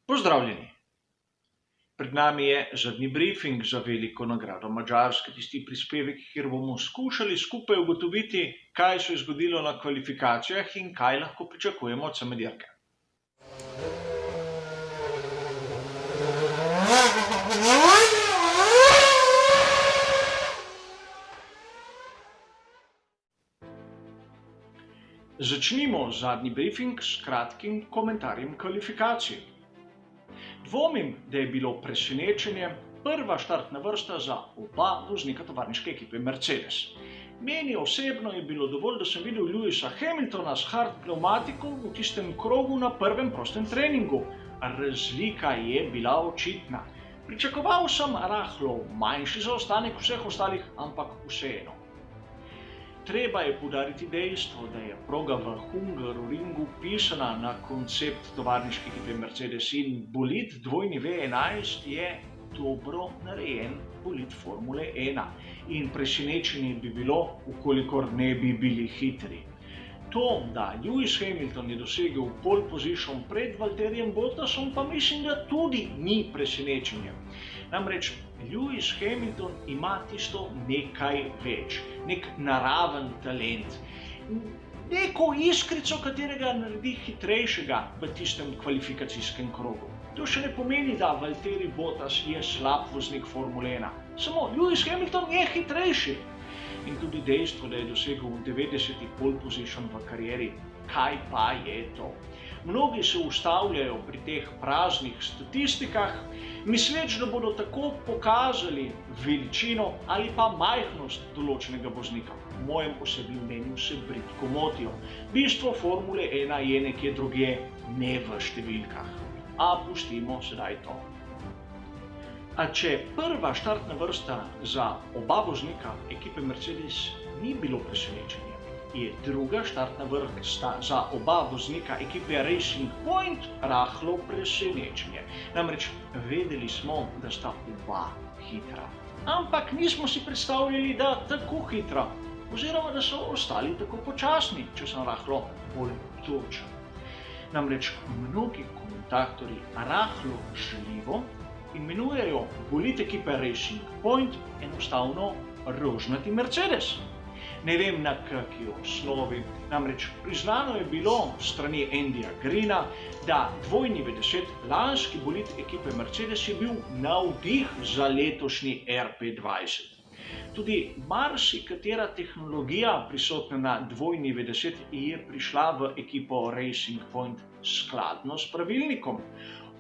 Pozdravljeni! Pred nami je zadnji briefing za veliko nagrado Madžarske, tisti prispevek, kjer bomo skušali skupaj ugotoviti, kaj se je zgodilo na kvalifikacijah in kaj lahko pričakujemo od same dirke. Začnimo zadnji briefing s kratkim komentarjem kvalifikacij. Dvomim, da je bilo presenečenje prva štartna vrsta za oba voznika tovarniške ekipe Mercedes. Meni osebno je bilo dovolj, da sem videl Lewisa Hamiltona s hard pnevmatiko v tistem krogu na prvem prostem treningu. Razlika je bila očitna. Pričakoval sem rahlo manjši zaostanek vseh ostalih, ampak vseeno. Treba je poudariti dejstvo, da je proga v Hungaroringu pisana na koncept tovarniške ekipe Mercedes in bolid dvojni V11 je dobro narejen bolid Formule 1 in presenečenje bi bilo, ukolikor ne bi bili hitri. To, da Lewis Hamilton je dosegel pole position pred Valtterijem Bottasom, pa mislim, da tudi ni presenečenje. Namreč Lewis Hamilton ima tisto nekaj več, nek naraven talent, neko iskrico, katerega naredi hitrejšega v tistem kvalifikacijskem krogu. To še ne pomeni, da Valtteri Bottas je slab voznik Formule 1, samo Lewis Hamilton je hitrejši. In tudi dejstvo, da je dosegel 90. pole position v karieri, kaj pa je to? Mnogi se ustavljajo pri teh praznih statistikah, misleč, da bodo tako pokazali veličino ali pa majhnost določenega voznika. V mojem osebnem mnenju se bridko motijo. Bistvo Formule 1 je nekje drugje, ne v številkah. A pustimo sedaj to. A če prva štartna vrsta za oba voznika ekipe Mercedes ni bilo presenečenje, je druga štartna vrsta za oba voznika ekipe Racing Point rahlo presenečenje. Namreč vedeli smo, da sta oba hitra. Ampak nismo si predstavljali, da tako hitra, oziroma da so ostali tako počasni, če sem rahlo bolj točen. Namreč mnogi komentatorji rahlo žaljivo imenujejo bolid ekipe Racing Point enostavno rožnati Mercedes. Ne vem na kakšni osnovi, namreč priznano je bilo strani Andyja Greena, da dvojni V10 lanski bolid ekipe Mercedes je bil navdih za letošnji RP20. Tudi marsikatera tehnologija prisotna na dvojni V10 je prišla v ekipo Racing Point skladno s pravilnikom.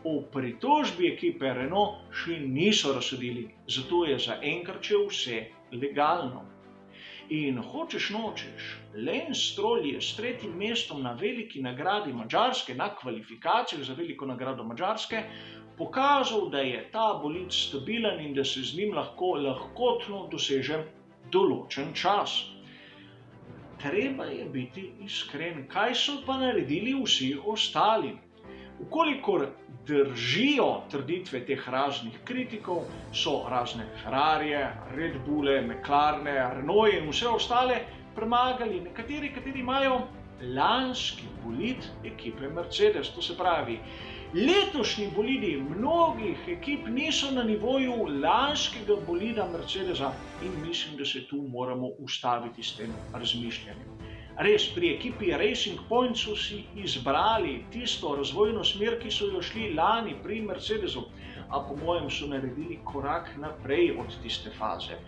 O pritožbi ekipe Renault še niso razsodili, zato je zaenkrat še vse legalno. In hočeš nočeš, Lance Stroll je s tretjim mestom na veliki nagradi Madžarske, na kvalifikacijah za veliko nagrado Madžarske, pokazal, da je ta bolid stabilen in da se z njim lahkotno doseže določen čas. Treba je biti iskren, kaj so pa naredili vsi ostali. Ukolikor držijo trditve teh raznih kritikov, so razne Ferrarije, Red Bulle, McLarene, Renault in vse ostale premagali nekateri, kateri imajo lanski bolid ekipe Mercedes. To se pravi, letošnji bolidi mnogih ekip niso na nivoju lanskega bolida Mercedesa in mislim, da se tu moramo ustaviti s tem razmišljanjem. Res, pri ekipi Racing Point so si izbrali tisto razvojno smer, ki so jo šli lani pri Mercedesu, a po mojem so naredili korak naprej od tiste faze.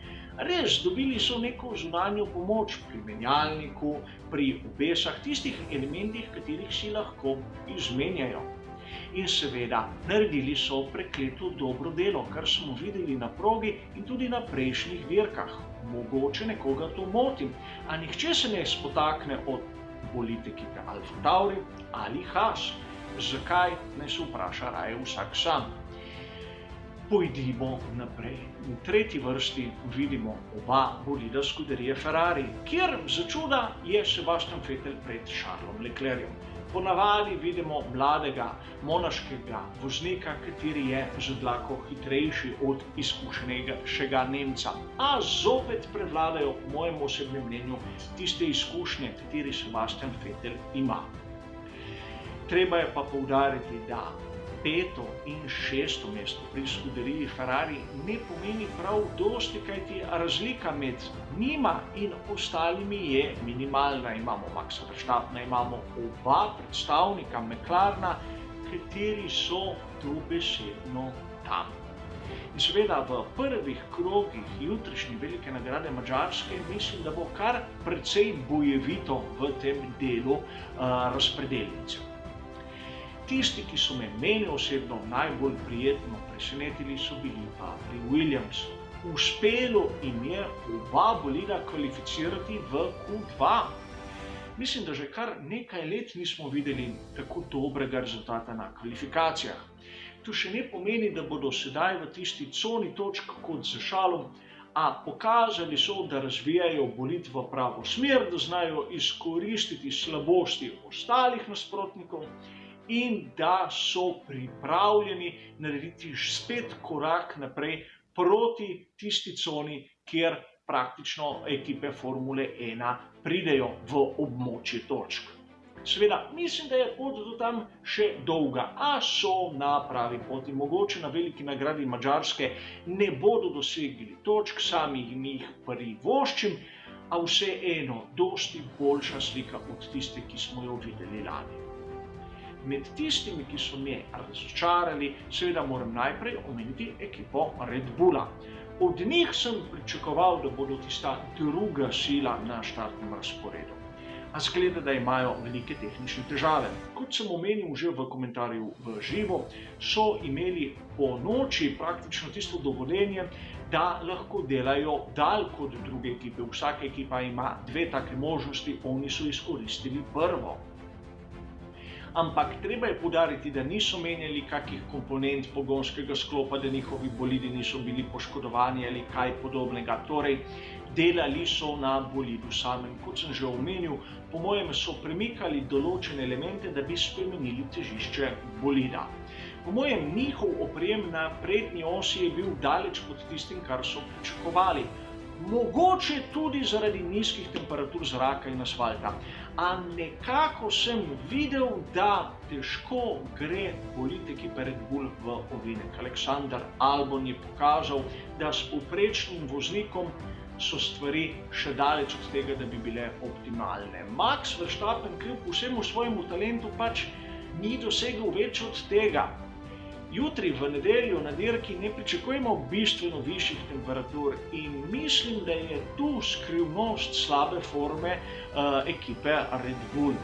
Res, dobili so neko zunanjo pomoč pri menjalniku, pri obesah, tistih elementih, katerih si lahko izmenjajo. In seveda, naredili so prekleto dobro delo, kar smo videli na progi in tudi na prejšnjih dirkah. Mogoče nekoga to motim, a nihče se ne spotakne od bolid ekipe Alfa Tauri ali Haas. Zakaj, naj se vpraša raje vsak sam. Pojdimo naprej. V tretji vrsti vidimo oba bolida skuderije Ferrari, kjer za čuda je Sebastian Vettel pred Charlesom Leclercom. Ponavadi vidimo mladega monaškega voznika, kateri je z dlako hitrejši od izkušenejšega Nemca. A zopet prevladajo, po mojem osebnem mnenju, tiste izkušnje, kateri Sebastian Vettel ima. Treba je pa poudariti, da 5. in 6. mesto pri scuderiji Ferrari ne pomeni prav dosti, kajti razlika med njima in ostalimi je minimalna. Imamo Maxa Verstappena, imamo oba predstavnika McLarena, kateri so dobesedno tam. In seveda v prvih krogih jutrišnje velike nagrade Madžarske mislim, da bo kar precej bojevito v tem delu razpredelnice. Tisti, ki so me meni osebno najbolj prijetno presenetili, so bili pa pri Williamsu. Uspelo jim je oba bolida kvalificirati v Q2. Mislim, da že kar nekaj let nismo videli tako dobrega rezultata na kvalifikacijah. To še ne pomeni, da bodo sedaj v tisti coni točk kot z šalom, a pokazali so, da razvijajo bolid v pravo smer, da znajo izkoristiti slabosti ostalih nasprotnikov in da so pripravljeni narediti spet korak naprej proti tisti coni, kjer praktično ekipe Formule 1 pridejo v območje točk. Seveda, mislim, da je pot do tam še dolga, a so na pravi poti. Mogoče na veliki nagradi Madžarske ne bodo dosegli točk, sami jih privoščim, a vseeno dosti boljša slika od tiste, ki smo jo videli lani. Med tistimi, ki so me razočarali, seveda moram najprej omeniti ekipo Red Bulla. Od njih sem pričakoval, da bodo tista druga sila na štartnem razporedu. A zgleda, da imajo velike tehnične težave. Kot sem omenil že v komentarju v živo, so imeli po noči praktično tisto dovoljenje, da lahko delajo dalj kot druge ekipe. Vsaka ekipa ima dve take možnosti, oni so izkoristili prvo. Ampak treba je poudariti, da niso menjali kakih komponent pogonskega sklopa, da njihovi bolidi niso bili poškodovani ali kaj podobnega. Torej, delali so na bolidu samem. Kot sem že omenil, po mojem so premikali določene elemente, da bi spremenili težišče bolida. Po mojem njihov oprijem na prednji osi je bil daleč pod tistim, kar so pričakovali. Mogoče tudi zaradi nizkih temperatur zraka in asfalta. A nekako sem videl, da težko gre bolid ekipe Red Bull v ovinek. Alexander Albon je pokazal, da s povprečnim voznikom so stvari še daleč od tega, da bi bile optimalne. Max Verstappen kljub vsemu svojemu talentu pač ni dosegel več od tega. Jutri v nedeljo na dirki ne pričakujemo bistveno višjih temperatur in mislim, da je tu skrivnost slabe forme ekipe Red Bull.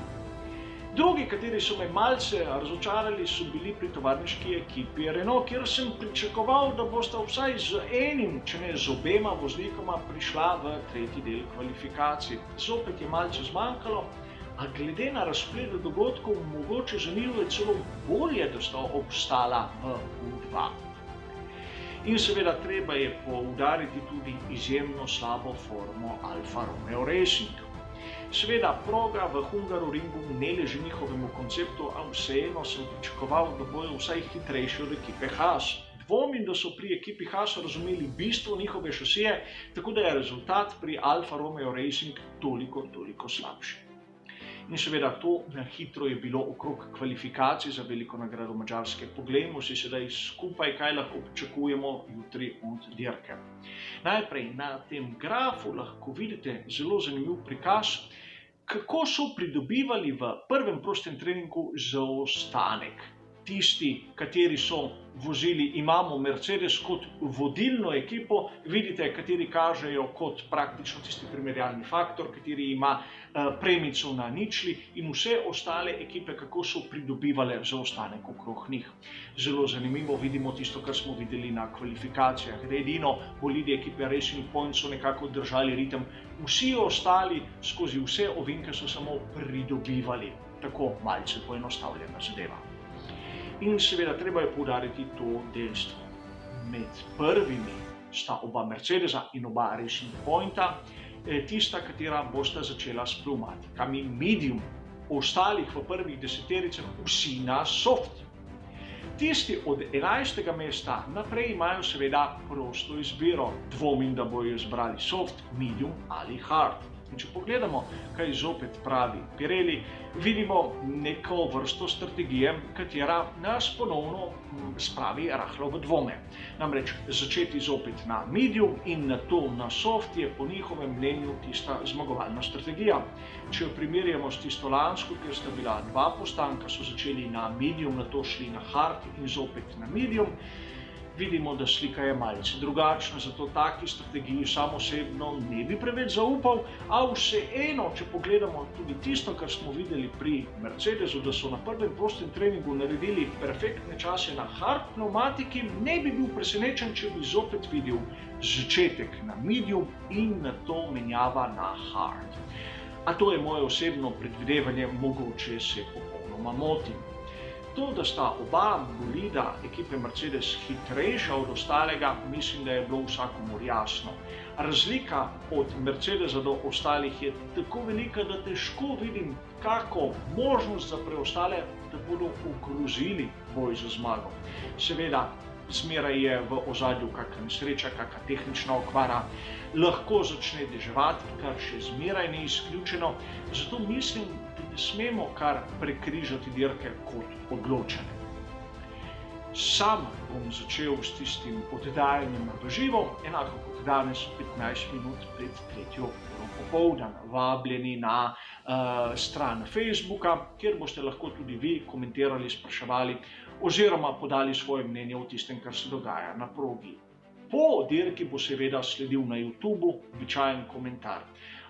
Drugi, kateri so me malce razočarali, so bili pri tovarniški ekipi Renault, kjer sem pričakoval, da bosta vsaj z enim, če ne z obema voznikoma prišla v tretji del kvalifikacij. Zopet je malce zmanjkalo. A glede na razplet dogodkov, mogoče za njih je celo bolje, da sta obstala v Q2. In seveda treba je poudariti tudi izjemno slabo formo Alfa Romeo Racing. Seveda proga v Hungaroringu ne leži njihovemu konceptu, a vseeno sem pričakoval, da bojo vsaj hitrejši od ekipe Haas. Dvomim, da so pri ekipi Haas razumeli bistvo njihove šasije, tako da je rezultat pri Alfa Romeo Racing toliko slabši. In seveda to na hitro je bilo okrog kvalifikacij za veliko nagrado Madžarske. Poglejmo si sedaj skupaj, kaj lahko pričakujemo jutri od dirke. Najprej na tem grafu lahko vidite zelo zanimiv prikaz, kako so pridobivali v prvem prostem treningu zaostanek. Tisti, kateri so vozili, imamo Mercedes kot vodilno ekipo, vidite, kateri kažejo kot praktično tisti primerjalni faktor, kateri ima premico na ničli in vse ostale ekipe, kako so pridobivale zaostanek okrog njih. Zelo zanimivo vidimo tisto, kar smo videli na kvalifikacijah. Edino bolidi ekipe Racing Point so nekako držali ritem, vsi ostali skozi vse ovinke so samo pridobivali. Tako malce poenostavljena zadeva. In seveda treba je poudariti to dejstvo. Med prvimi sta oba Mercedesa in oba Racing Pointa, tista, katera bosta začela s pneumatikami medium. Ostalih v prvih desetericah vsi na soft. Tisti od 11. mesta naprej imajo seveda prosto izbiro. Dvomim, da bojo izbrali soft, medium ali hard. In če pogledamo, kaj zopet pravi Pirelli, vidimo neko vrsto strategije, katera nas ponovno spravi rahlo v dvome. Namreč začeti zopet na medium in nato na soft je po njihovem mnenju tista zmagovalna strategija. Če jo primerjamo s tisto lansko, kjer sta bila dva postanka, so začeli na medium, nato šli na hard in zopet na medium, vidimo, da slika je malce drugačna, zato taki strategiji sam osebno ne bi preveč zaupal, a vseeno, če pogledamo tudi tisto, kar smo videli pri Mercedesu, da so na prvem prostem treningu naredili perfektne čase na hard pneumatiki, ne bi bil presenečen, če bi zopet videl začetek na medium in nato menjava na hard. A to je moje osebno predvidevanje, mogoče se popolnoma motim. To, da sta oba bolida ekipe Mercedes hitrejša od ostalega, mislim, da je bilo vsakomur jasno. Razlika od Mercedesa do ostalih je tako velika, da težko vidim kako možnost za preostale, da bodo ogrozili boj za zmago. Seveda, zmeraj je v ozadju kakšna nesreča, kakšna tehnična okvara, lahko začne deževati, kar še zmeraj ni izključeno, zato mislim, da ne smemo kar prekrižati dirke kot odločene. Sam bom začel s tistim oddajanjem v živo, enako kot danes 15 minut pred 3. uro popoldan. Vabljeni na stran Facebooka, kjer boste lahko tudi vi komentirali, spraševali oziroma podali svoje mnenje o tistem, kar se dogaja na progi. Po dirki bo seveda sledil na YouTubu običajen komentar.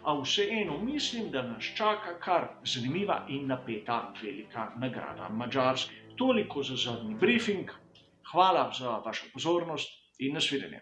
A vseeno mislim, da nas čaka kar zanimiva in napeta velika nagrada Madžarske. Toliko za zadnji briefing. Hvala za vašo pozornost in nasvidenje.